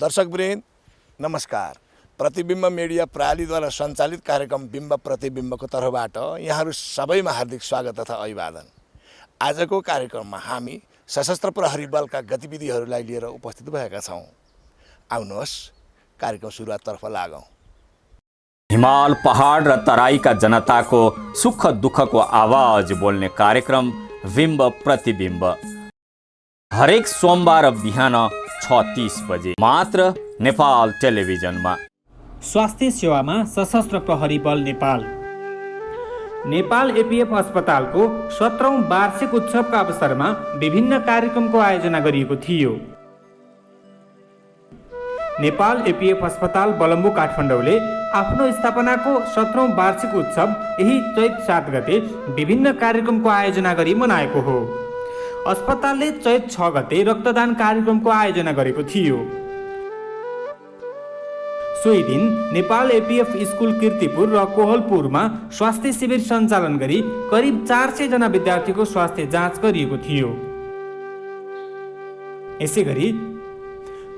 दर्शकवृन्द नमस्कार। प्रतिबिम्ब मिडिया प्रणालीद्वारा सञ्चालित कार्यक्रम बिम्ब प्रतिबिम्बको तर्फबाट यहाँहरू सबैमा हार्दिक स्वागत तथा अभिवादन। आजको कार्यक्रममा हामी सशस्त्र प्रहरी बलका गतिविधिहरूलाई लिएर उपस्थित भएका छौँ। आउनुहोस् कार्यक्रम सुरुवाततर्फ लागौँ। हिमाल पहाड र तराईका जनताको सुख दुःखको आवाज बोल्ने कार्यक्रम बिम्ब प्रतिबिम्ब हरेक सोमबार बिहान 6:30 बजे मात्र नेपाल टेलिभिजनमा। स्वास्थ्य सेवामा सशस्त्र प्रहरी बल नेपाल। नेपाल एपीएफ अस्पतालको 17औं वार्षिक उत्सवका अवसरमा विभिन्न कार्यक्रमको आयोजना गरिएको थियो। नेपाल एपीएफ अस्पताल बलम्बु काठमाडौँले आफ्नो स्थापनाको 17औं वार्षिक उत्सव यही चैत 7 गते विभिन्न कार्यक्रमको आयोजना गरी मनाएको हो। अस्पतालले चैत 6 गते रक्तदान कार्यक्रमको आयोजना गरेको थियो। सोही दिन नेपाल एपीएफ स्कुल कीर्तिपुर र कोहलपुरमा स्वास्थ्य शिविर सञ्चालन गरी करिब 400 जना विद्यार्थीको स्वास्थ्य जाँच गरिएको थियो। यसैगरी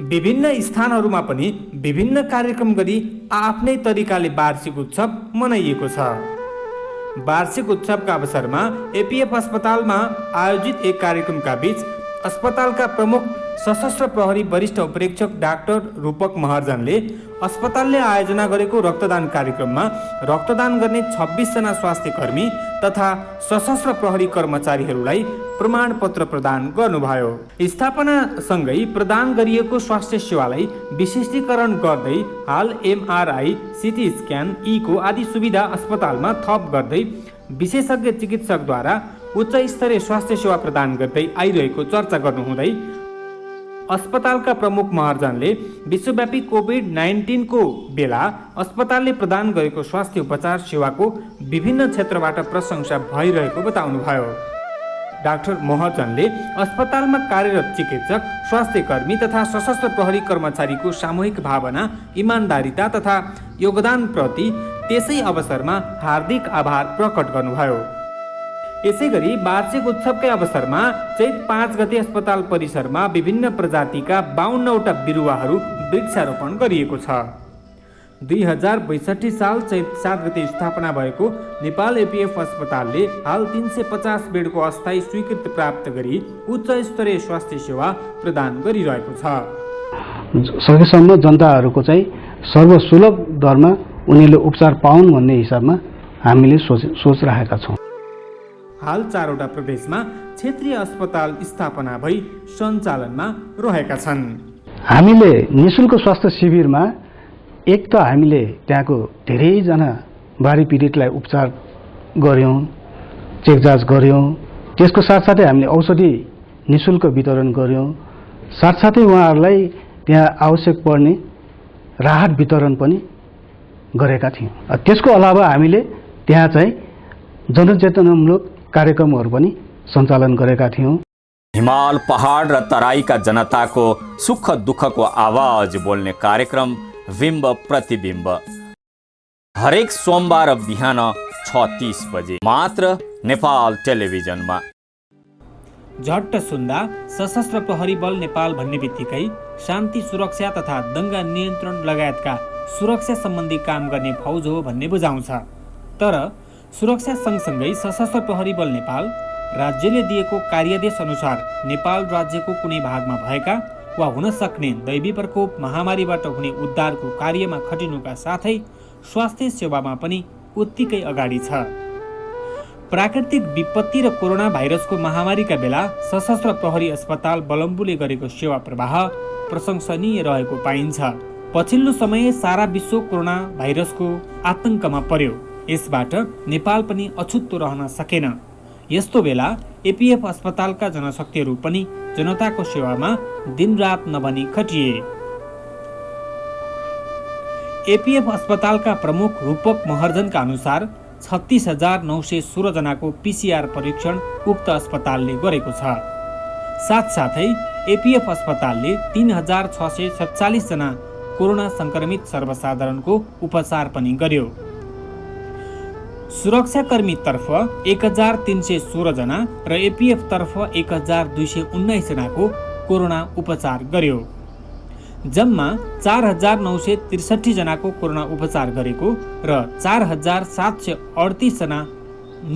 विभिन्न स्थानहरूमा पनि विभिन्न कार्यक्रम गरी आफ्नै तरिकाले वार्षिक उत्सव मनाइएको छ। वार्षिक उत्सवका अवसरमा एपीएफ अस्पतालमा आयोजित एक कार्यक्रमका बीच अस्पतालका प्रमुख सशस्त्र प्रहरी वरिष्ठ उपरीक्षक डाक्टर रूपक महर्जनले अस्पतालले आयोजना गरेको रक्तदान कार्यक्रममा रक्तदान गर्ने 26 जना स्वास्थ्य कर्मी तथा सशस्त्र प्रहरी कर्मचारीहरूलाई प्रमाणपत्र प्रदान गर्नुभयो। स्थापनासँगै प्रदान गरिएको स्वास्थ्य सेवालाई विशिष्टीकरण गर्दै हाल एमआरआई, सिटी स्क्यान, इको आदि सुविधा अस्पतालमा थप गर्दै विशेषज्ञ चिकित्सकद्वारा उच्च स्तरीय स्वास्थ्य सेवा प्रदान गर्दै आइरहेको चर्चा गर्नुहुँदै अस्पतालका प्रमुख महर्जनले विश्वव्यापी कोभिड-19 को बेला अस्पतालले प्रदान गरेको स्वास्थ्य उपचार सेवाको विभिन्न क्षेत्रबाट प्रशंसा भइरहेको बताउनुभयो। डाक्टर महर्जनले अस्पतालमा कार्यरत चिकित्सक, स्वास्थ्य कर्मी तथा सशस्त्र प्रहरी कर्मचारीको सामूहिक भावना, इमान्दारिता तथा योगदानप्रति त्यसै अवसरमा हार्दिक आभार प्रकट गर्नुभयो। यसैगरी वार्षिक उत्सवकै अवसरमा चैत 5 गते अस्पताल परिसरमा विभिन्न प्रजातिका 52वटा बिरुवाहरू वृक्षारोपण गरिएको छ। 2062 साल चैत 7 गते स्थापना भएको नेपाल एपीएफ अस्पतालले हाल 350 बेडको अस्थायी स्वीकृति प्राप्त गरी उच्च स्तरीय स्वास्थ्य सेवा प्रदान गरिरहेको छ। सकेसम्म जनताहरूको चाहिँ सर्वसुलभ दरमा उनीहरूले उपचार पाउन् भन्ने हिसाबमा हामीले सोच राखेका छौँ। हाल 4वटा प्रदेशमा क्षेत्रीय अस्पताल स्थापना भई सञ्चालनमा रहेका छन्। हामीले निःशुल्क स्वास्थ्य शिविरमा एक त हामीले त्यहाँको धेरैजना बाढी पीडितलाई उपचार गर्यौँ, चेकजाँच गर्यौँ। त्यसको साथसाथै हामीले औषधि निःशुल्क वितरण गर्यौँ। साथसाथै उहाँहरूलाई त्यहाँ आवश्यक पर्ने राहत वितरण पनि गरेका थियौँ। त्यसको अलावा हामीले त्यहाँ चाहिँ जनचेतनामूलक कार्यक्रमहरू पनि सञ्चालन गरेका थियौँ। हिमाल पहाड र तराईका जनताको सुख दुःखको आवाज बोल्ने कार्यक्रम बिम्ब प्रतिबिम्ब हरेक सोमबार बिहान 6:30 बजे मात्र नेपाल टेलिभिजनमा। झट्ट सुन्दा सशस्त्र प्रहरी बल नेपाल भन्ने बित्तिकै शान्ति सुरक्षा तथा दङ्गा नियन्त्रण लगायतका सुरक्षा सम्बन्धी काम गर्ने फौज हो भन्ने बुझाउँछ। तर सुरक्षा सँगसँगै सशस्त्र प्रहरी बल नेपाल राज्यले दिएको कार्यादेश अनुसार नेपाल राज्यको कुनै भागमा भएका वा हुन सक्ने दैवी प्रकोप, महामारीबाट हुने उद्धारको कार्यमा खटिनुका साथै स्वास्थ्य सेवामा पनि उत्तिकै अगाडि छ। प्राकृतिक विपत्ति र कोरोना भाइरसको महामारीका बेला सशस्त्र प्रहरी अस्पताल बलम्बुले गरेको सेवा प्रवाह प्रशंसनीय रहेको पाइन्छ। पछिल्लो समय सारा विश्व कोरोना भाइरसको आतंकमा पर्यो। यसबाट नेपाल पनि अछुत्तो रहन सकेन। यस्तो बेला एपीएफ अस्पतालका जनशक्तिहरू पनि जनताको सेवामा दिनरात नभनी खटिए। एपीएफ अस्पतालका प्रमुख रूपक महर्जनका अनुसार 36,916 जनाको पीसीआर परीक्षण उक्त अस्पतालले गरेको छ। साथसाथै एपीएफ अस्पतालले 3,647 जना कोरोना संक्रमित सर्वसाधारणको उपचार पनि गर्यो। सुरक्षाकर्मी तर्फ 1,316 जना र एपीएफ तर्फ 1,219 जनाको कोरोना उपचार गर्यो। जम्मा 4,963 जनाको कोरोना उपचार गरेको र 4,738 जना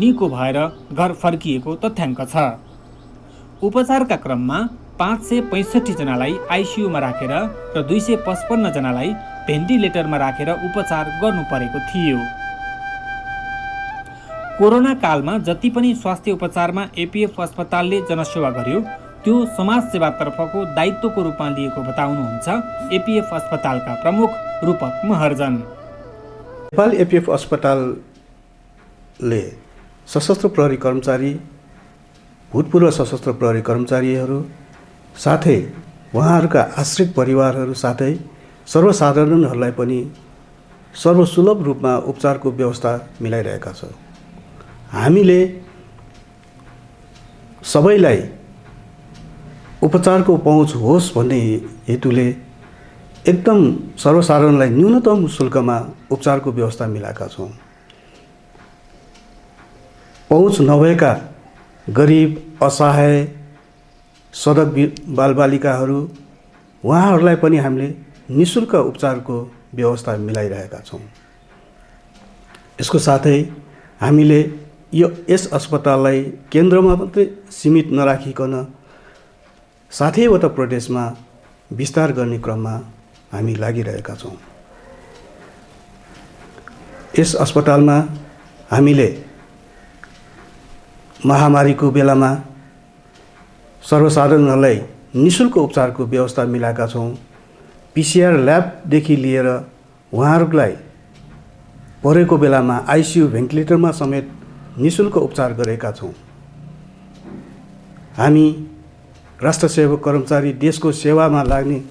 निको भएर घर फर्किएको तथ्याङ्क छ। उपचारका क्रममा 565 जनालाई आइसियुमा राखेर र 255 जनालाई भेन्टिलेटरमा राखेर उपचार गर्नु परेको थियो। कोरोना कालमा जति पनि स्वास्थ्य उपचारमा एपिएफ अस्पतालले जनसेवा गर्यो त्यो समाज सेवातर्फको दायित्वको रूपमा लिएको बताउनुहुन्छ एपिएफ अस्पतालका प्रमुख रूपक महर्जन। नेपाल एपिएफ अस्पतालले सशस्त्र प्रहरी कर्मचारी, भूतपूर्व सशस्त्र प्रहरी कर्मचारीहरू साथै उहाँहरूका आश्रित परिवारहरू साथै सर्वसाधारणहरूलाई पनि सर्वसुलभ रूपमा उपचारको व्यवस्था मिलाइरहेका छौँ। हामीले सबैलाई उपचारको पहुँच होस् भन्ने हेतुले एकदम सर्वसाधारणलाई न्यूनतम शुल्कमा उपचारको व्यवस्था मिलाएका छौँ। पहुँच नभएका गरिब, असहाय, सडक बालबालिकाहरू उहाँहरूलाई पनि हामीले निःशुल्क उपचारको व्यवस्था मिलाइरहेका छौँ। यसको साथै हामीले यस अस्पताललाई केन्द्रमा मात्रै सीमित नराखिकन 60वटा प्रदेशमा विस्तार गर्ने क्रममा हामी लागिरहेका छौँ। यस अस्पतालमा हामीले महामारीको बेलामा सर्वसाधारणहरूलाई निःशुल्क उपचारको व्यवस्था मिलाएका छौँ। पिसिआर ल्याबदेखि लिएर उहाँहरूलाई परेको बेलामा आइसियु भेन्टिलेटरमा समेत निःशुल्क उपचार गरेका छौँ। हामी राष्ट्र सेवक कर्मचारी देशको सेवामा लाग्ने,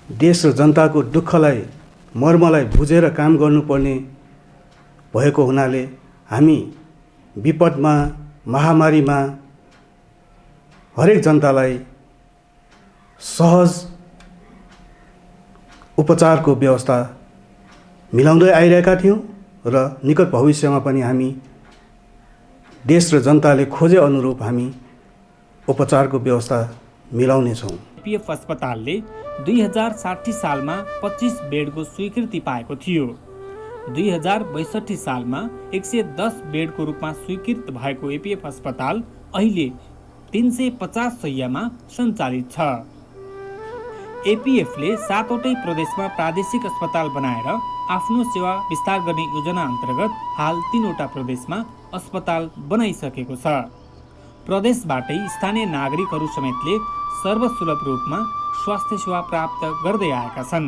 देश र जनताको दुःखलाई, मर्मलाई बुझेर काम गर्नुपर्ने भएको हुनाले हामी विपदमा, महामारीमा हरेक जनतालाई सहज उपचारको व्यवस्था मिलाउँदै आइरहेका थियौँ र निकट भविष्यमा पनि हामी देश र जनताले खोजे अनुरूप हामी उपचारको व्यवस्था मिलाउनेछौँ। एपिएफ अस्पतालले 2060 सालमा 25 बेडको स्वीकृति पाएको थियो। 2062 सालमा 110 बेडको रूपमा स्वीकृत भएको एपिएफ अस्पताल अहिले 350 शय्यामा सञ्चालित छ। एपिएफले 7वटै प्रदेशमा प्रादेशिक अस्पताल बनाएर आफ्नो सेवा विस्तार गर्ने योजना अन्तर्गत हाल 3वटा प्रदेशमा अस्पताल बनाइसकेको छ। प्रदेशबाटै स्थानीय नागरिकहरू समेतले सर्वसुलभ रूपमा स्वास्थ्य सेवा प्राप्त गर्दै आएका छन्।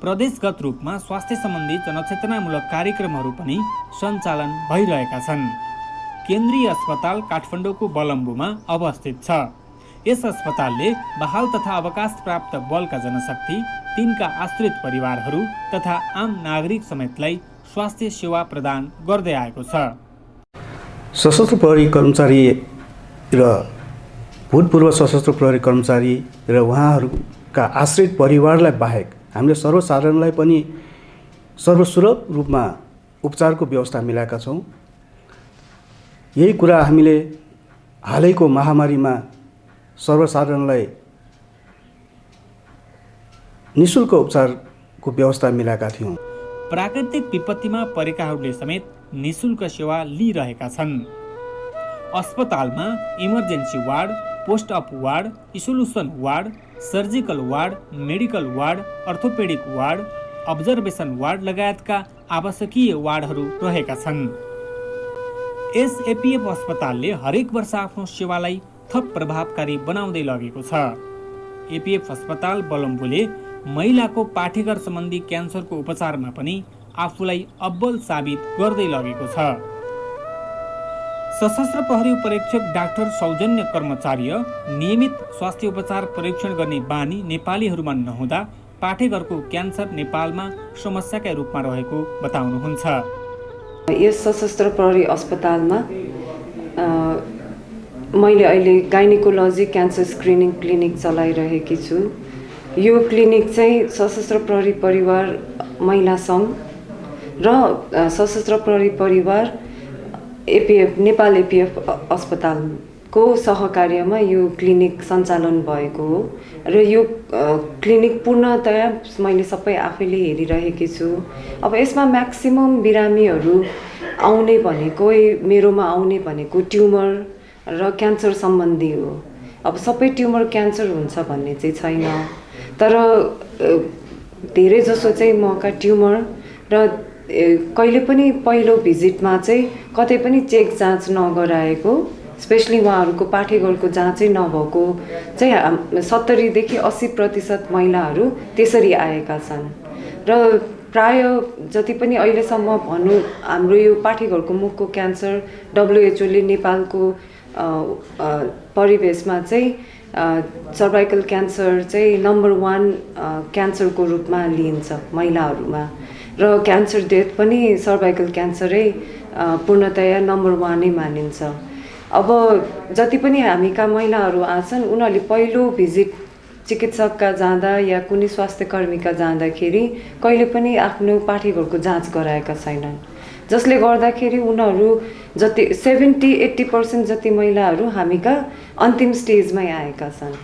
प्रदेशगत रूपमा स्वास्थ्य सम्बन्धी जनचेतनामूलक कार्यक्रमहरू पनि सञ्चालन भइरहेका छन्। केन्द्रीय अस्पताल काठमाडौँको बलम्बुमा अवस्थित छ। यस अस्पतालले बहाल तथा अवकाश प्राप्त बलका जनशक्ति, तिनका आश्रित परिवारहरू तथा आम नागरिक समेतलाई स्वास्थ्य सेवा प्रदान गर्दै आएको छ। सशस्त्र प्रहरी कर्मचारी र भूतपूर्व सशस्त्र प्रहरी कर्मचारी र उहाँहरूका आश्रित परिवारलाई बाहेक हामीले सर्वसाधारणलाई पनि सर्वसुलभ रूपमा उपचारको व्यवस्था मिलाएका छौँ। यही कुरा हामीले हालैको महामारीमा सर्वसाधारणलाई निःशुल्क उपचारको व्यवस्था मिलाएका थियौँ। प्राकृतिक विपत्तिमा परेकाहरूले समेत निःशुल्क सेवा लिइरहेका छन्। अस्पतालमा emergency ward, post op ward, isolation ward, surgical ward, medical ward, orthopaedic ward, observation ward लगायतका आवश्यकीय वार्डहरू रहेका छन्। यस एपिएफ अस्पतालले हरेक वर्ष आफ्नो सेवालाई थप प्रभावकारी बनाउँदै लगेको छ। एपिएफ अस्पताल बलम्बुले महिलाको पाठेघर सम्बन्धी क्यान्सरको उपचारमा पनि आफूलाई अब्बल साबित गर्दै लगेको छ। सशस्त्र प्रहरी परीक्षक डाक्टर सौजन्य कर्मचार्य नियमित स्वास्थ्य उपचार परीक्षण गर्ने बानी नेपालीहरूमा नहुँदा पाठेघरको क्यान्सर नेपालमा समस्याका रूपमा रहेको बताउनुहुन्छ। यस सशस्त्र प्रहरी अस्पतालमा मैले अहिले गाइनिकोलोजी क्यान्सर स्क्रिनिङ क्लिनिक चलाइरहेकी छु। यो क्लिनिक चाहिँ सशस्त्र प्रहरी परिवार महिला सङ्घ र सशस्त्र प्रहरी परिवार एपिएफ नेपाल एपिएफ अस्पताल को सहकार्यमा यो क्लिनिक सञ्चालन भएको हो र यो क्लिनिक पूर्णतया मैले सबै आफैले हेरिरहेकी छु। अब यसमा म्याक्सिमम बिरामीहरू आउने भनेको मेरोमा आउने भनेको ट्युमर र क्यान्सर सम्बन्धी हो। अब सबै ट्युमर क्यान्सर हुन्छ भन्ने चाहिँ छैन, तर धेरै जसो चाहिँ मका ट्युमर र कहिले पनि पहिलो भिजिटमा चाहिँ कतै पनि चेक जाँच नगराएको, स्पेसली उहाँहरूको पाठेघरको जाँचै नभएको चाहिँ 70 देखि 80% महिलाहरू त्यसरी आएका छन्। र प्राय जति पनि अहिलेसम्म भनौँ हाम्रो यो पाठेघरको मुखको क्यान्सर WHO ले नेपालको परिवेशमा चाहिँ सर्भाइकल क्यान्सर चाहिँ नम्बर 1 क्यान्सरको रूपमा लिइन्छ महिलाहरूमा, र क्यान्सर डेथ पनि सर्भाइकल क्यान्सरै पूर्णतया नम्बर 1 नै मानिन्छ। अब जति पनि हामीका महिलाहरू आछन् उनीहरूले पहिलो भिजिट चिकित्सकका जाँदा या कुनै स्वास्थ्य कर्मीका जाँदाखेरि कहिले पनि आफ्नो पाठेघरको जाँच गराएका छैनन्, जसले गर्दाखेरि उनीहरू जति 70-80% जति महिलाहरू हामीका अन्तिम स्टेजमै आएका छन्।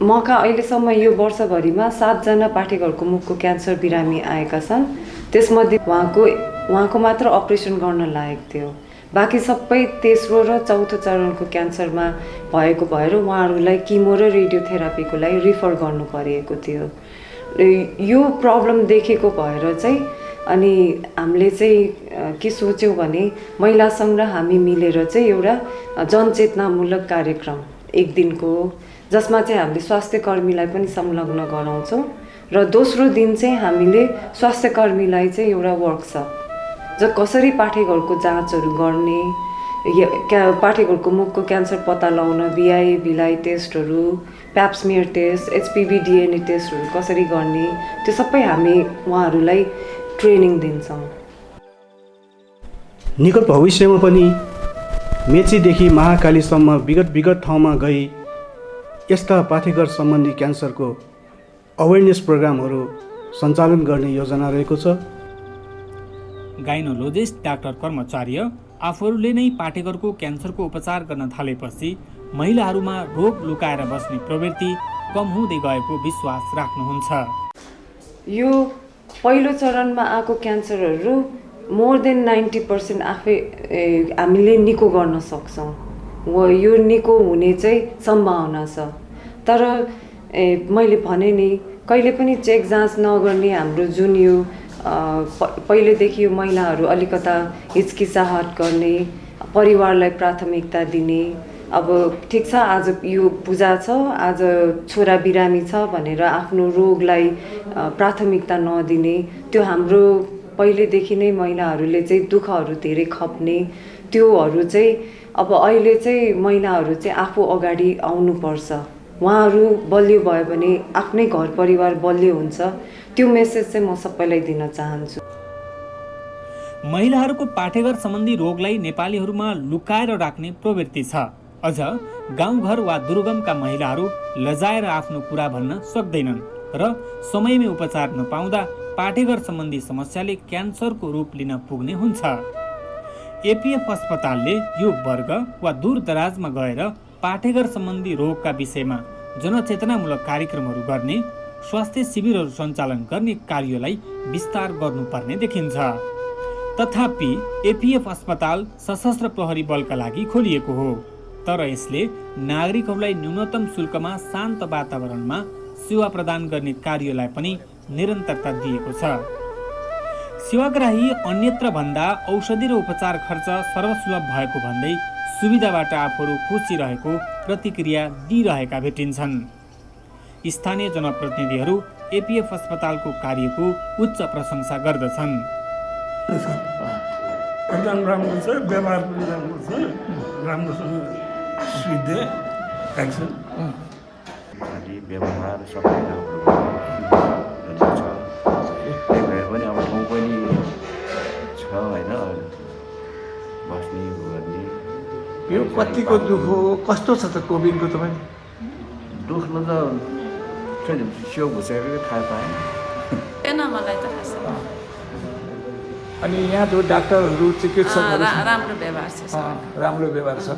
मका अहिलेसम्म यो वर्षभरिमा 7 जना पाठेघरको मुखको क्यान्सर बिरामी आएका छन्। त्यसमध्ये उहाँको मात्र अपरेसन गर्न लायक थियो, बाँकी सबै तेस्रो र चौथो चरणको क्यान्सरमा भएको भएर उहाँहरूलाई किमो र रेडियोथेरापीको लागि रिफर गर्नु परेको थियो। यो प्रब्लम देखेको भएर चाहिँ अनि हामीले चाहिँ के सोच्यौँ भने महिला सङ्घ र हामी मिलेर चाहिँ एउटा जनचेतनामूलक कार्यक्रम 1 दिनको, जसमा चाहिँ हामीले स्वास्थ्य कर्मीलाई पनि संलग्न गराउँछौँ र दोस्रो दिन चाहिँ हामीले स्वास्थ्य कर्मीलाई चाहिँ एउटा वर्कसप जो कसरी पाठेघरको जाँचहरू गर्ने, पाठेघरको मुखको क्यान्सर पत्ता लगाउन VIA भिलाइ टेस्टहरू, प्याप्समियर टेस्ट, HPV DNA टेस्टहरू कसरी गर्ने, त्यो सबै हामी उहाँहरूलाई ट्रेनिङ दिन्छौँ। निकट भविष्यमा पनि मेचीदेखि महाकालीसम्म विगत ठाउँमा गई यस्ता पाठेघर सम्बन्धी क्यान्सरको अवेरनेस प्रोग्रामहरू सञ्चालन गर्ने योजना रहेको छ। गाइनोलोजिस्ट डाक्टर कर्मचार्य आफूहरूले नै पाठेघरको क्यान्सरको उपचार गर्न थालेपछि महिलाहरूमा रोग लुकाएर बस्ने प्रवृत्ति कम हुँदै गएको विश्वास राख्नुहुन्छ। यो पहिलो चरणमा आएको क्यान्सरहरू मोर देन 90% आफै हामीले निको गर्न सक्छौँ, यो निको हुने चाहिँ सम्भावना छ। तर मैले भने नि कहिले पनि चेक जाँच नगर्ने हाम्रो जुन यो पहिलेदेखि यो महिलाहरू अलिकता हिचकिचाहट गर्ने, परिवारलाई प्राथमिकता दिने, अब ठिक छ आज यो पूजा छ, आज छोरा बिरामी छ भनेर आफ्नो रोगलाई प्राथमिकता नदिने, त्यो हाम्रो पहिलेदेखि नै महिलाहरूले चाहिँ दुःखहरू धेरै खप्ने, त्योहरू चाहिँ अब अहिले चाहिँ महिलाहरू चाहिँ आफू अगाडि आउनुपर्छ। उहाँहरू बलियो भयो भने आफ्नै घर परिवार बलियो हुन्छ, त्यो मेसेज चाहिँ म सबैलाई दिन चाहन्छु। महिलाहरूको पाठेघर सम्बन्धी रोगलाई नेपालीहरूमा लुकाएर राख्ने प्रवृत्ति छ। अझ गाउँघर वा दुर्गमका महिलाहरू लजाएर आफ्नो कुरा भन्न सक्दैनन् र समयमै उपचार नपाउँदा पाठेघर सम्बन्धी समस्याले क्यान्सरको रूप लिन पुग्ने हुन्छ। एपीएफ अस्पतालले यो वर्ग वा दूरदराजमा गएर पाठेघर सम्बन्धी रोगका विषयमा जनचेतनामूलक कार्यक्रमहरू गर्ने, स्वास्थ्य शिविरहरू सञ्चालन गर्ने कार्यलाई विस्तार गर्नुपर्ने देखिन्छ। तथापि एपीएफ अस्पताल सशस्त्र प्रहरी बलका लागि खोलिएको हो, तर यसले नागरिकहरूलाई न्यूनतम शुल्कमा शान्त वातावरणमा सेवा प्रदान गर्ने कार्यलाई पनि निरन्तरता दिएको छ। सेवाग्राही अन्यत्र भन्दा औषधि र उपचार खर्च सर्वसुलभ भएको भन्दै सुविधाबाट आफूहरू खुसी रहेको प्रतिक्रिया दिइरहेका भेटिन्छन्। स्थानीय जनप्रतिनिधिहरू एपीएफ अस्पतालको कार्यको उच्च प्रशंसा गर्दछन्। एकदम राम्रो छ, व्यवहार पनि राम्रो छ, राम्रोसँग सुविधा एक्सन खालि व्यवहार सबै राम्रो छ। त्यही भएर पनि अब ठाउँ पनि छ होइन, बस्ने गर्ने। यो कतिको दुःख हो, कस्तो छ त कोभिडको तपाईँ? दुख्न त छैन, स्यो घुसेको थाहा पाएन मलाई त खास। अनि यहाँ जो डाक्टरहरू चिकित्सकहरू राम्रो व्यवहार छ, राम्रो व्यवहार छ।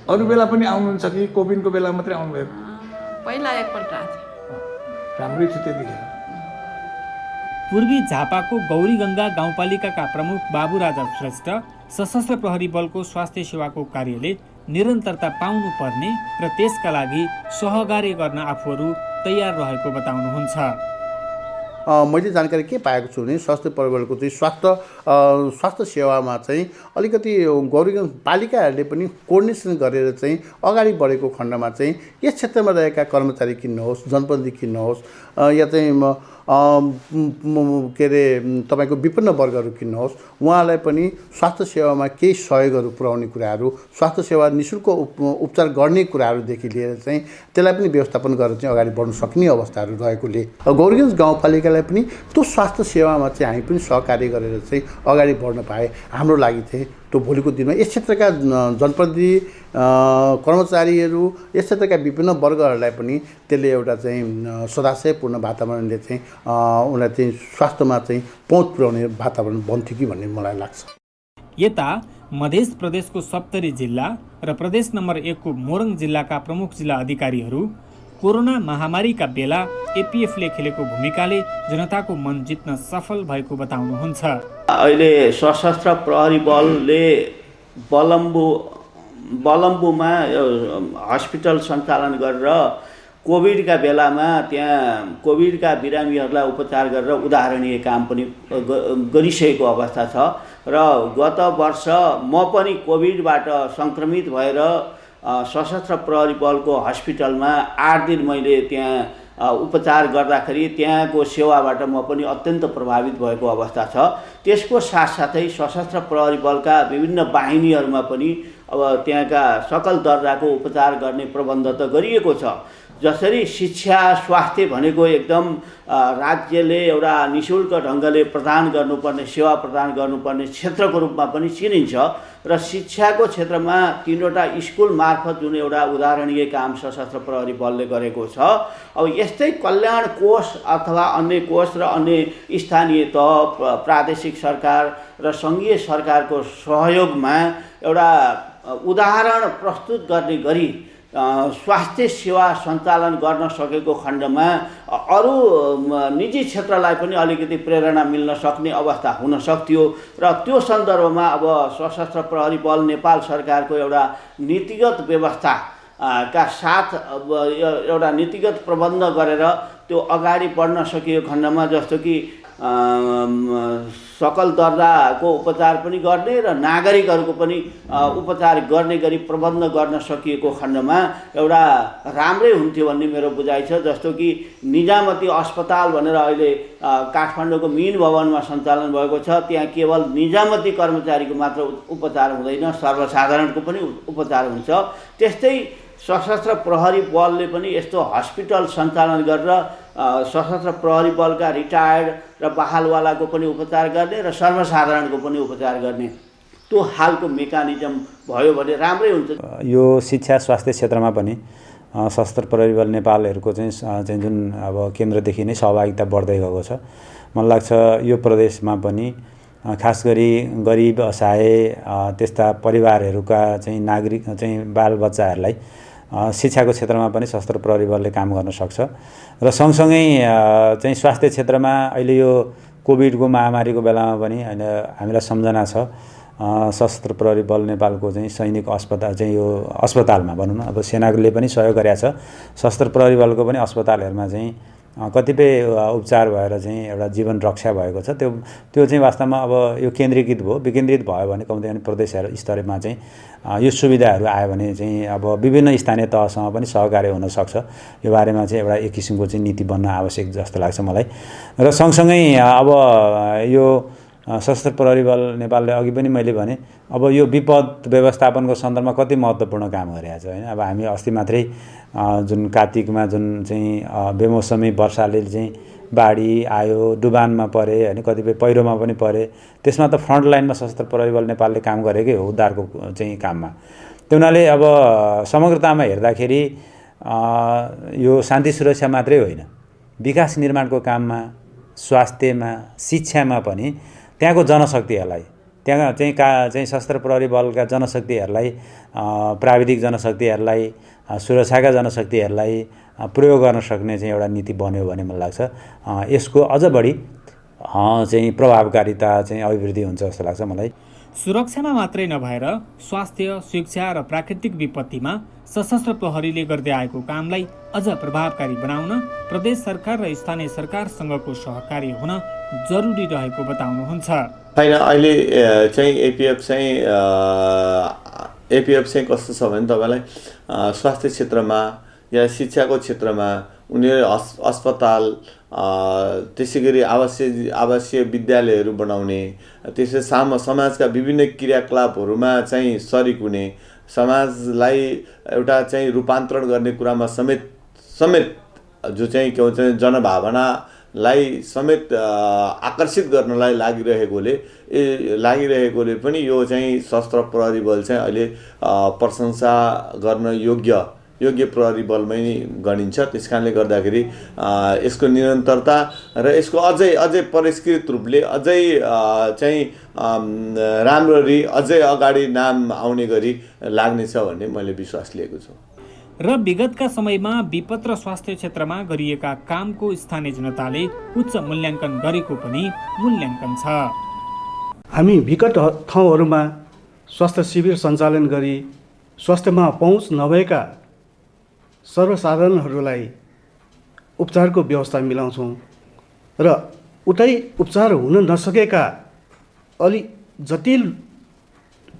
अरू बेला पनि आउनुहुन्छ कि कोभिडको बेला मात्रै आउनुभएको? पहिला एकपल्ट आएको राम्रै थियो त्यतिखेर। पूर्वी झापाको गौरीगङ्गा गाउँपालिकाका प्रमुख बाबु राजा श्रेष्ठ सशस्त्र प्रहरी बलको स्वास्थ्य सेवाको कार्यले निरन्तरता पाउनुपर्ने र त्यसका लागि सहकार्य गर्न आफूहरू तयार रहेको बताउनुहुन्छ। मैले जानकारी के पाएको छु भने स्वास्थ्य परिवारको चाहिँ स्वास्थ्य सेवामा चाहिँ अलिकति गौरीगञ्ज पालिकाहरूले पनि कोर्डिनेसन गरेर चाहिँ अगाडि बढेको खण्डमा चाहिँ यस क्षेत्रमा रहेका कर्मचारी किन नहोस्, जनप्रतिनिधि किन नहोस्, या चाहिँ के अरे तपाईँको विपन्न वर्गहरू किन नहोस्, उहाँलाई पनि स्वास्थ्य सेवामा केही सहयोगहरू पुर्याउने कुराहरू, स्वास्थ्य सेवा निःशुल्क उपचार गर्ने कुराहरूदेखि लिएर चाहिँ त्यसलाई पनि व्यवस्थापन गरेर चाहिँ अगाडि बढ्न सक्ने अवस्थाहरू रहेकोले गौरीगञ्ज गाउँपालिकालाई पनि त्यो स्वास्थ्य सेवामा चाहिँ हामी पनि सहकार्य गरेर चाहिँ अगाडि बढ्न पाए हाम्रो लागि चाहिँ त्यो भोलिको दिनमा यस क्षेत्रका जनप्रतिनिधि, कर्मचारीहरू, यस क्षेत्रका विभिन्न वर्गहरूलाई पनि त्यसले एउटा चाहिँ सदाशयपूर्ण वातावरणले चाहिँ उनीलाई चाहिँ स्वास्थ्यमा चाहिँ पहुँच पुर्याउने वातावरण बन्थ्यो कि भन्ने मलाई लाग्छ। यता मध्य प्रदेशको सप्तरी जिल्ला र प्रदेश नम्बर 1 को मोरङ जिल्लाका प्रमुख जिल्ला अधिकारीहरू कोरोना महामारीका बेला एपीएफले खेलेको भूमिकाले जनताको मन जित्न सफल भएको बताउनुहुन्छ। अहिले सशस्त्र प्रहरी बलले बलम्बुमा हस्पिटल सञ्चालन गरेर कोभिडका बेलामा त्यहाँ कोभिडका बिरामीहरूलाई उपचार गरेर उदाहरणीय काम पनि गरिसकेको अवस्था छ र गत वर्ष म पनि कोभिडबाट सङ्क्रमित भएर सशस्त्र प्रहरी बलको हस्पिटलमा 8 दिन मैले त्यहाँ उपचार गर्दाखेरि त्यहाँको सेवाबाट म पनि अत्यन्त प्रभावित भएको अवस्था छ। त्यसको साथसाथै सशस्त्र प्रहरी बलका विभिन्न बाहिनीहरूमा पनि अब त्यहाँका सकल दर्जाको उपचार गर्ने प्रबन्ध त गरिएको छ। जसरी शिक्षा स्वास्थ्य भनेको एकदम राज्यले एउटा निःशुल्क ढङ्गले प्रदान गर्नुपर्ने सेवा प्रदान गर्नुपर्ने क्षेत्रको रूपमा पनि चिनिन्छ र शिक्षाको क्षेत्रमा 3वटा स्कुल मार्फत जुन एउटा उदाहरणीय काम सशस्त्र प्रहरी बलले गरेको छ। अब यस्तै कल्याण कोष अथवा अन्य कोष र अन्य स्थानीय तह, प्रादेशिक सरकार र सङ्घीय सरकारको सहयोगमा एउटा उदाहरण प्रस्तुत गर्ने गरी स्वास्थ्य सेवा सञ्चालन गर्न सकेको खण्डमा अरू निजी क्षेत्रलाई पनि अलिकति प्रेरणा मिल्न सक्ने अवस्था हुन सक्थ्यो र त्यो सन्दर्भमा अब सशस्त्र प्रहरी बल नेपाल सरकारको एउटा नीतिगत व्यवस्था का साथ एउटा नीतिगत प्रबन्ध गरेर त्यो अगाडि बढ्न सकिएको खण्डमा जस्तो कि सकल दर्जाको उपचार पनि गर्ने र नागरिकहरूको पनि उपचार गर्ने गरी प्रबन्ध गर्न सकिएको खण्डमा एउटा राम्रै हुन्थ्यो भन्ने मेरो बुझाइ छ। जस्तो कि निजामती अस्पताल भनेर अहिले काठमाडौँको मिन भवनमा सञ्चालन भएको छ, त्यहाँ केवल निजामती कर्मचारीको मात्र उपचार हुँदैन, सर्वसाधारणको पनि उपचार हुन्छ। त्यस्तै सशस्त्र प्रहरी बलले पनि यस्तो हस्पिटल सञ्चालन गरेर सशस्त्र प्रहरी बलका रिटायर्ड र बहालवालाको पनि उपचार गर्ने र सर्वसाधारणको पनि उपचार गर्ने त्यो हालको मेकानिजम भयो भने राम्रै हुन्छ। यो शिक्षा स्वास्थ्य क्षेत्रमा पनि सशस्त्र प्रहरी बल नेपालहरूको चाहिँ जुन अब केन्द्रदेखि नै सहभागिता बढ्दै गएको छ। मलाई लाग्छ यो प्रदेशमा पनि खास गरी गरिब असहाय त्यस्ता परिवारहरूका चाहिँ नागरिक चाहिँ बालबच्चाहरूलाई शिक्षाको क्षेत्रमा पनि सशस्त्र प्रहरी बलले काम गर्न सक्छ र सँगसँगै चाहिँ स्वास्थ्य क्षेत्रमा अहिले यो कोभिडको महामारीको बेलामा पनि होइन हामीलाई सम्झना छ सशस्त्र प्रहरी बल नेपालको चाहिँ सैनिक अस्पताल चाहिँ यो अस्पतालमा भनौँ न अब सेनाले पनि सहयोग गरेको छ। सशस्त्र प्रहरी बलको पनि अस्पतालहरूमा चाहिँ कतिपय उपचार भएर चाहिँ एउटा जीवन रक्षा भएको छ। त्यो चाहिँ वास्तवमा अब यो केन्द्रीकृत भयो, विकेन्द्रित भयो भने कम्ती प्रदेश स्तरमा चाहिँ यो सुविधाहरू आयो भने चाहिँ अब विभिन्न स्थानीय तहसँग पनि सहकार्य हुनसक्छ। यो बारेमा चाहिँ एउटा एक किसिमको चाहिँ नीति बन्न आवश्यक जस्तो लाग्छ मलाई। र सँगसँगै अब यो सशस्त्र प्रहरी बल नेपालले अघि पनि मैले भने अब यो विपद व्यवस्थापनको सन्दर्भमा कति महत्त्वपूर्ण काम गरिरहेको छ होइन। अब हामी अस्ति मात्रै जुन कार्तिकमा जुन चाहिँ बेमौसमी वर्षाले चाहिँ बाढी आयो, डुबानमा परे होइन, कतिपय पहिरोमा पनि परे, त्यसमा त फ्रन्ट लाइनमा सशस्त्र प्रहरी बल नेपालले काम गरेकै हो उद्धारको चाहिँ काममा। त्यो हुनाले अब समग्रतामा हेर्दाखेरि यो शान्ति सुरक्षा मात्रै होइन, विकास निर्माणको काममा, स्वास्थ्यमा, शिक्षामा पनि त्यहाँको जनशक्तिहरूलाई त्यहाँ चाहिँ सशस्त्र प्रहरी बलका जनशक्तिहरूलाई प्राविधिक जनशक्तिहरूलाई सुरक्षाका जनशक्तिहरूलाई प्रयोग गर्न सक्ने चाहिँ एउटा नीति बन्यो भने मलाई लाग्छ यसको अझ बढी चाहिँ प्रभावकारिता चाहिँ अभिवृद्धि हुन्छ जस्तो लाग्छ मलाई। सुरक्षामा मात्रै नभएर स्वास्थ्य, शिक्षा र प्राकृतिक विपत्तिमा सशस्त्र प्रहरीले गर्दै आएको कामलाई अझ प्रभावकारी बनाउन प्रदेश सरकार र स्थानीय सरकारसँगको सहकार्य हुन जरुरी रहेको बताउनुहुन्छ। होइन, अहिले चाहिँ एपिएफ चाहिँ कस्तो छ भने तपाईँलाई स्वास्थ्य क्षेत्रमा या शिक्षाको क्षेत्रमा उनीहरू अस्पताल त्यसै गरी आवासीय विद्यालयहरू बनाउने, त्यसै समाजका विभिन्न क्रियाकलापहरूमा चाहिँ सरिक हुने, समाजलाई एउटा चाहिँ रूपान्तरण गर्ने कुरामा समेत जो चाहिँ के भन्छ जनभावनालाई समेत आकर्षित गर्नलाई लागिरहेकोले पनि यो चाहिँ सशस्त्र प्रहरी बल चाहिँ अहिले प्रशंसा गर्न योग्य प्रहरी बलमै गनिन्छ। त्यस कारणले गर्दाखेरि यसको निरन्तरता र यसको अझै परिष्कृत रूपले अझै चाहिँ राम्ररी अझै अगाडि नाम आउने गरी लाग्नेछ भन्ने मैले विश्वास लिएको छु। र विगतका समयमा विपद र स्वास्थ्य क्षेत्रमा गरिएका कामको स्थानीय जनताले उच्च मूल्याङ्कन गरेको पनि मूल्याङ्कन छ। हामी विकट ठाउँहरूमा स्वास्थ्य शिविर सञ्चालन गरी स्वास्थ्यमा पहुँच नभएका सर्वसाधारणहरूलाई उपचारको व्यवस्था मिलाउँछौँ र उतै उपचार हुन नसकेका अलि जटिल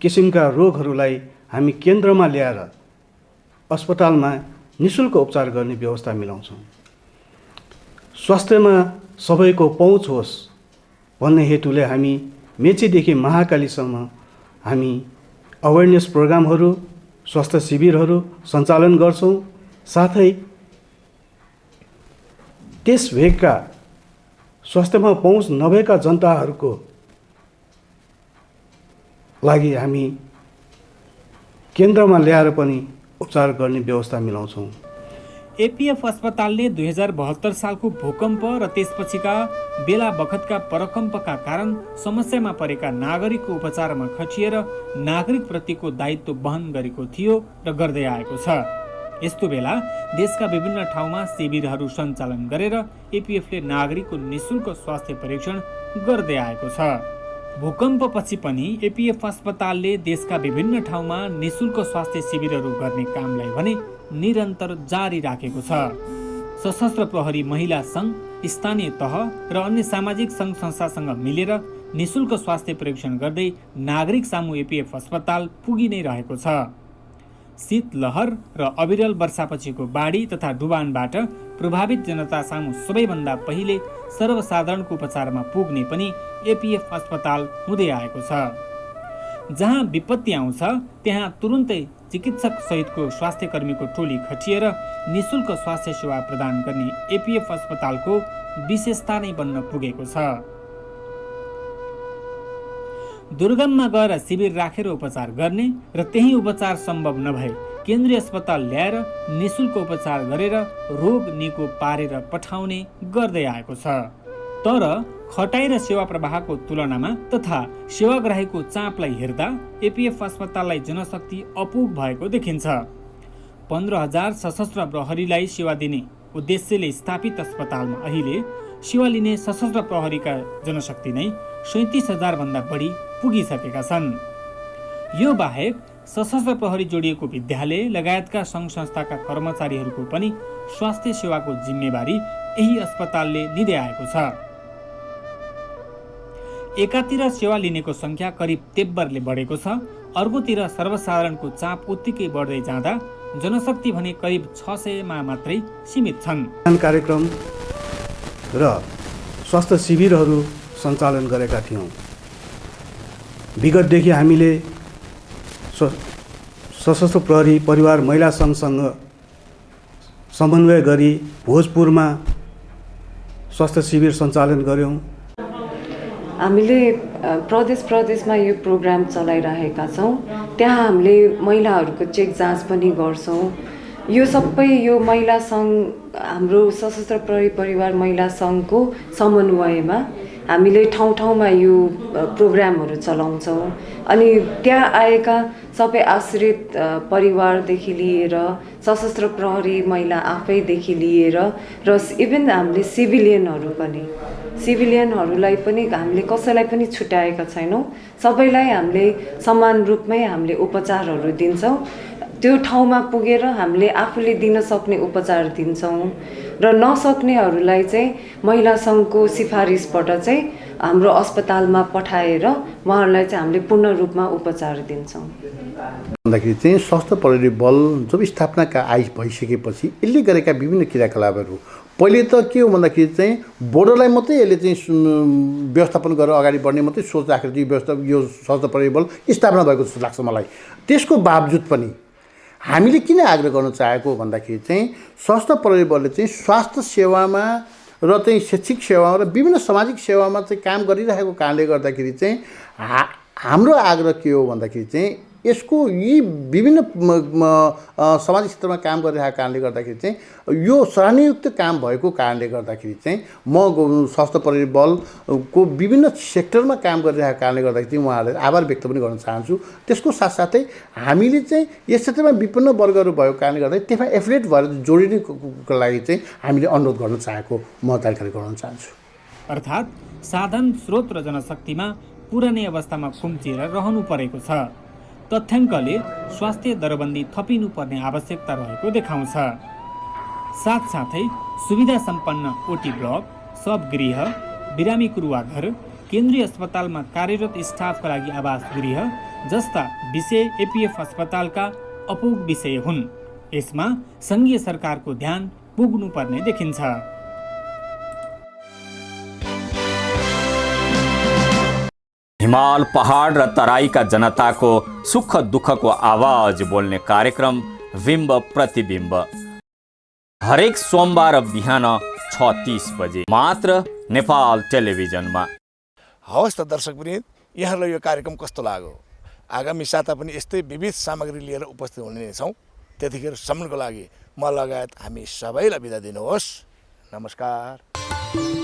किसिमका रोगहरूलाई हामी केन्द्रमा ल्याएर अस्पतालमा निःशुल्क उपचार गर्ने व्यवस्था मिलाउँछौँ। स्वास्थ्यमा सबैको पहुँच होस् भन्ने हेतुले हामी मेचीदेखि महाकालीसम्म हामी अवेरनेस प्रोग्रामहरू, स्वास्थ्य शिविरहरू सञ्चालन गर्छौँ। साथै त्यस भेगका स्वास्थ्यमा पहुँच नभएका जनताहरूको लागि हामी केन्द्रमा ल्याएर पनि उपचार गर्ने व्यवस्था मिलाउँछौँ। एपिएफ अस्पतालले 2072 सालको भूकम्प र त्यसपछिका बेला बखतका परकम्पका कारण समस्यामा परेका नागरिकको उपचारमा खटिएर नागरिकप्रतिको दायित्व वहन गरेको थियो र गर्दै आएको छ। यस्तो बेला देशका विभिन्न ठाउँमा शिविरहरू सञ्चालन गरेर एपिएफले नागरिकको निःशुल्क स्वास्थ्य परीक्षण गर्दै आएको छ। भूकम्पपछि पनि एपिएफ अस्पतालले देशका विभिन्न ठाउँमा निःशुल्क स्वास्थ्य शिविरहरू गर्ने कामलाई भने निरन्तर जारी राखेको छ। सशस्त्र प्रहरी महिला सङ्घ, स्थानीय तह र अन्य सामाजिक सङ्घ संस्थासँग मिलेर निःशुल्क स्वास्थ्य परीक्षण गर्दै नागरिक सामु एपिएफ अस्पताल पुगी नै रहेको छ। शीतलहर र अविरल वर्षापछिको बाढी तथा डुबानबाट प्रभावित जनता सामु सबैभन्दा पहिले सर्वसाधारणको उपचारमा पुग्ने पनि एपिएफ अस्पताल हुँदै आएको छ। जहाँ विपत्ति आउँछ त्यहाँ तुरुन्तै चिकित्सक सहितको स्वास्थ्य कर्मीको टोली खटिएर निःशुल्क स्वास्थ्य सेवा प्रदान गर्ने एपिएफ अस्पतालको विशेषता नै बन्न पुगेको छ। दुर्गममा गएर शिविर राखेर उपचार गर्ने र त्यही उपचार सम्भव नभए केन्द्रीय अस्पताल ल्याएर निःशुल्क उपचार गरेर रोग निको पारेर पठाउने गर्दै आएको छ। तर खटाइ र सेवा प्रवाहको तुलनामा तथा सेवाग्राहीको चापलाई हेर्दा एपिएफ अस्पताललाई जनशक्ति अपुग भएको देखिन्छ। 15,000 सशस्त्र प्रहरीलाई सेवा दिने उद्देश्यले स्थापित अस्पतालमा अहिले सेवा लिने सशस्त्र प्रहरीका जनशक्ति नै 37,000 भन्दा बढी पुगिसकेका छन्। यो बाहेक सशस्त्र प्रहरी जोडिएको विद्यालय लगायतका सङ्घ संस्थाका कर्मचारीहरूको पनि स्वास्थ्य सेवाको जिम्मेवारी यही अस्पतालले लिँदै आएको छ। एकातिर सेवा लिनेको संख्या करिब तेब्बरले बढेको छ, अर्कोतिर सर्वसाधारणको चाप उत्तिकै बढ्दै जाँदा जनशक्ति भने करिब 600मा मात्रै सीमित छन्। कार्यक्रम र स्वास्थ्य शिविरहरू सञ्चालन गरेका थियौँ। विगतदेखि हामीले सशस्त्र प्रहरी परिवार महिला सङ्घसँग समन्वय गरी भोजपुरमा स्वास्थ्य शिविर सञ्चालन गऱ्यौँ। हामीले प्रदेशमा यो प्रोग्राम चलाइरहेका छौँ। त्यहाँ हामीले महिलाहरूको चेक जाँच पनि गर्छौँ। यो सबै यो महिला सङ्घ, हाम्रो सशस्त्र प्रहरी परिवार महिला सङ्घको समन्वयमा हामीले ठाउँ ठाउँमा यो प्रोग्रामहरू चलाउँछौँ अनि त्यहाँ आएका सबै आश्रित परिवारदेखि लिएर सशस्त्र प्रहरी महिला आफैदेखि लिएर र इभन हामीले सिभिलियनहरूलाई पनि हामीले कसैलाई पनि छुट्याएका छैनौँ। सबैलाई हामीले समान रूपमै हामीले उपचारहरू दिन्छौँ। त्यो ठाउँमा पुगेर हामीले आफूले दिन सक्ने उपचार दिन्छौँ र नसक्नेहरूलाई चाहिँ महिला सङ्घको सिफारिसबाट चाहिँ हाम्रो अस्पतालमा पठाएर उहाँहरूलाई चाहिँ हामीले पूर्ण रूपमा उपचार दिन्छौँ। भन्दाखेरि चाहिँ सशस्त्र प्रहरी बल जब स्थापनाका भइसकेपछि यसले गरेका विभिन्न क्रियाकलापहरू पहिले त के हो भन्दाखेरि चाहिँ बोर्डरलाई मात्रै यसले चाहिँ व्यवस्थापन गरेर अगाडि बढ्ने मात्रै सोच राखेर यो सशस्त्र प्रहरी बल स्थापना भएको जस्तो लाग्छ मलाई। त्यसको बावजुद पनि हामीले किन आग्रह गर्न चाहेको भन्दाखेरि चाहिँ सशस्त्र प्रहरी बलले चाहिँ स्वास्थ्य सेवामा र चाहिँ शैक्षिक सेवामा र विभिन्न सामाजिक सेवामा चाहिँ काम गरिरहेको कारणले गर्दाखेरि चाहिँ हाम्रो आग्रह के हो भन्दाखेरि चाहिँ यसको यी विभिन्न सामाजिक क्षेत्रमा काम गरिरहेको कारणले गर्दाखेरि चाहिँ यो सराहनीयुक्त काम भएको कारणले गर्दाखेरि चाहिँ म सशस्त्र प्रहरी बलको विभिन्न सेक्टरमा काम गरिरहेको कारणले गर्दाखेरि चाहिँ उहाँहरूलाई आभार व्यक्त पनि गर्न चाहन्छु। त्यसको साथसाथै हामीले चाहिँ यस क्षेत्रमा विभिन्न वर्गहरू भएको कारणले गर्दा त्यसमा एफिलिएट भएर जोडिनुको लागि चाहिँ हामीले अनुरोध गर्न चाहेको म जानकारी गराउन चाहन्छु। अर्थात् साधन स्रोत र जनशक्तिमा पुरानै अवस्थामा खुम्चिएर रहनु परेको छ। तथ्याङ्कले स्वास्थ्य दरबन्दी थपिनुपर्ने आवश्यकता रहेको देखाउँछ। साथसाथै सुविधा सम्पन्न ओटी ब्लक, सब गृह, बिरामी कुरुवाघर, केन्द्रीय अस्पतालमा कार्यरत स्टाफका लागि आवास गृह जस्ता विषय एपीएफ अस्पतालका अपुग विषय हुन्। यसमा सङ्घीय सरकारको ध्यान पुग्नुपर्ने देखिन्छ। हिमाल पहाड र तराईका जनताको सुख दुःखको आवाज बोल्ने कार्यक्रम बिम्ब प्रतिबिम्ब हरेक सोमबार बिहान 6:30 बजे मात्र नेपाल टेलिभिजनमा। हवस् त दर्शकवृन्द, यहाँलाई यो कार्यक्रम कस्तो लाग्यो? आगामी साता पनि यस्तै विविध सामग्री लिएर उपस्थित हुने छौँ। त्यतिखेर सम्मको लागि म लगायत हामी सबैलाई बिदा दिनुहोस्। नमस्कार।